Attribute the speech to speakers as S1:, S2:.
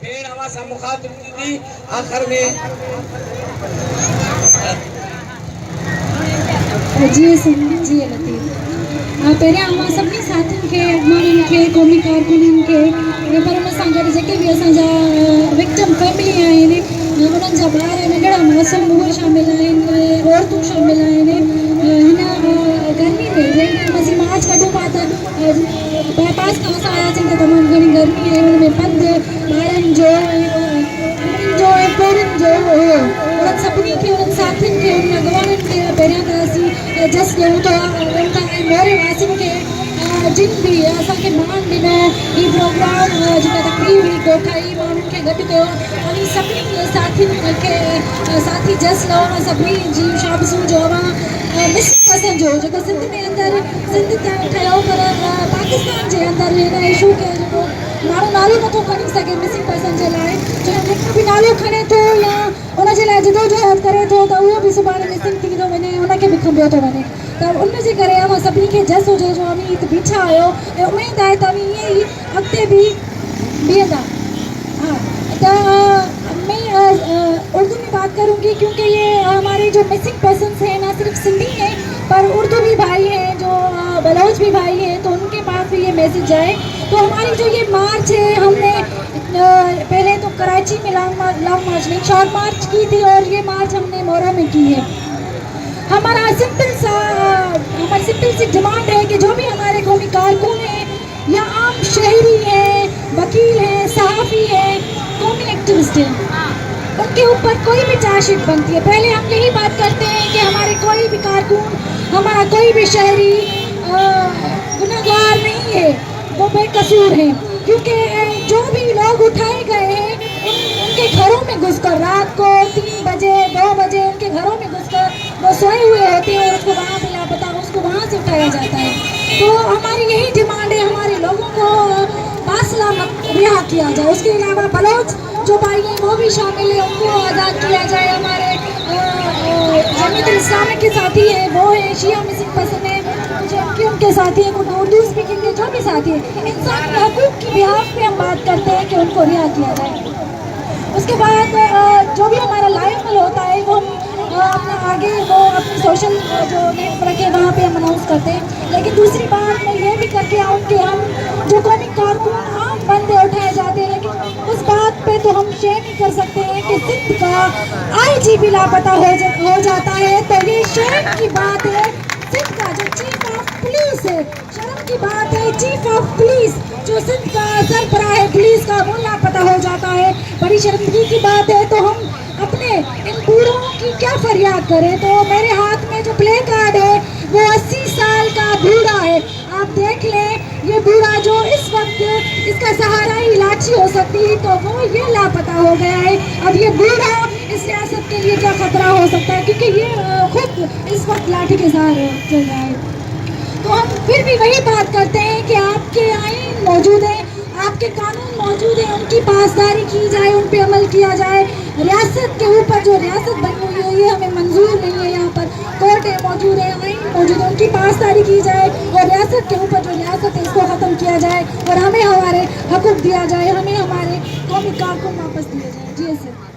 S1: پھر ہمارا مخاطب تھی آخر میں
S2: جی لطیف پہلے अवां सभिनी साथियुनि खे माण्हुनि खे क़ौमी कारकुननि खे पर हुन सां गॾु जेके बि असांजा विक्टिम फैमिली आहिनि उन्हनि जा ॿार नंढड़ा मासूम उहे शामिल आहिनि औरतूं शामिल आहिनि हिन गर्मी में जंहिं टाइम असीं मार्च कढूं पिया त बाईपास खां असां आयासीं त तमामु घणी गर्मी आहे हुन में पंधु ॿारनि जो जो ऐं पेरनि जो उन्हनि सभिनी खे उन्हनि साथियुनि खे उन अॻवाननि खे पहिरियां त असीं जस्ट ॾियूं था ऐं मोरे वासियुनि खे जिन बि असांखे मान ॾिनो ही प्रोग्राम जेका तकरीब हुई कोठाई माण्हुनि खे गॾु कयो ऐं सभिनी साथियुनि खे साथी जस लहो सभिनी जी शाबसूं जो मिसिंग पर्सन जो जेको सिंध में अंदरि सिंध त ठहियो पर पाकिस्तान जे अंदरि हिन इशू खे जेको माण्हू नालो नथो खणी सघे मिसिंग पर्सन जे लाइ जो जेको बि नालो खणे थो या उनजे लाइ जदोजहद करे थो त उहो बि सुभाणे मिसिंग थी थो वञे उनखे बि खंबियो थो वञे त उनजे करे अवां सभिनी खे जस हुजे जो अवी हिते बीठा आहियो ऐं उमेद आहे त अवी ईअं ई अॻिते बि बीहंदा हाँ तो मैं उर्दू में बात करूँगी क्योंकि ये हमारे जो मिसिंग पर्सन्स हैं ना सिर्फ सिंधी हैं पर उर्दू भी भाई हैं जो बलोच भी भाई हैं तो उनके पास भी ये मैसेज जाए तो हमारी जो ये मार्च है हमने पहले तो कराची में लॉन्ग मार्च नहीं शॉर्ट मार्च की थी और ये मार्च हमने मोरा में की है हमारी सिंपल सी डिमांड है कि जो भी हमारे कौमी कारकुन हैं या आम शहरी हैं वकील हैं सहाफ़ी हैं कौमी एक्टिविस्ट हैं उनके ऊपर कोई भी चार्जशीट बनती है पहले हम यही बात करते हैं कि हमारे कोई भी कारकुन हमारा कोई भी शहरी गुनहगार नहीं है वो बेकसूर हैं क्योंकि जो भी लोग उठाए गए हैं उनके घरों में घुसकर रात को 3 बजे 2 बजे उनके घरों में घुसकर वो सोए हुए होते हैं और उसको वहाँ पे लापता उसको वहाँ से उठाया जाता है तो हमारी यही डिमांड है हमारे लोगों को बासलामत रिहा किया जाए उसके अलावा बलोच जो भाई हैं वो भी शामिल है उनको आज़ाद किया जाए हमारे जमीयत इस्लामी के साथी हैं वो हैं शिया मिसिंग पर्सन है जो उनके साथी हैं उर्दू स्पीकिंग के जो भी साथी हैं इंसानी हकूक़ की बिहाफ पे हम बात करते हैं कि उनको रिहा किया जाए उसके बाद जो भी हमारा लाइव मिल होता है वो अपना आगे वो अपनी सोशल जो नेट पर रखे वहाँ पे हम अनाउंस करते हैं लेकिन दूसरी बात मैं ये भी करके आऊँ कि हम जो कौमी कारकुन आम बंदे उठाए जाते हैं लेकिन उस बात पे तो हम शेयर नहीं कर सकते हैं कि सिंध का IGP लापता हो जाता है तो ये शर्म की बात है सिंध का जो चीफ ऑफ पुलिस है शर्म की बात है चीफ ऑफ पुलिस जो सिंध का सरबराह है पुलिस का वो लापता हो जाता है बड़ी शर्मंदगी की बात है तो हम अपने इन बूढ़ों की क्या फरियाद करें तो मेरे हाथ में जो प्ले कार्ड है वो 80 साल का बूढ़ा है आप देख लें ये बूढ़ा जो इस वक्त इसका सहारा ही लाठी हो सकती है तो वो ये लापता हो गया है अब ये बूढ़ा इस रियासत के लिए क्या खतरा हो सकता है क्योंकि ये खुद इस वक्त लाठी के सहारे चल रहा है तो हम फिर भी वही बात करते हैं कि आपके आईन मौजूद है आपके कानून मौजूद हैं उनकी पासदारी की जाए उन पे अमल किया जाए रियासत के ऊपर जो रियासत बनी हुई है ये हमें मंजूर नहीं है यहाँ पर कोर्टें मौजूद है आईन मौजूद है उनकी पासदारी की जाए और रियासत के ऊपर जो रियासत है इसको ख़त्म किया जाए और हमें हमारे हकूक़ दिया जाए हमें हमारे कौमी कारकुन वापस दिए जाए जी सर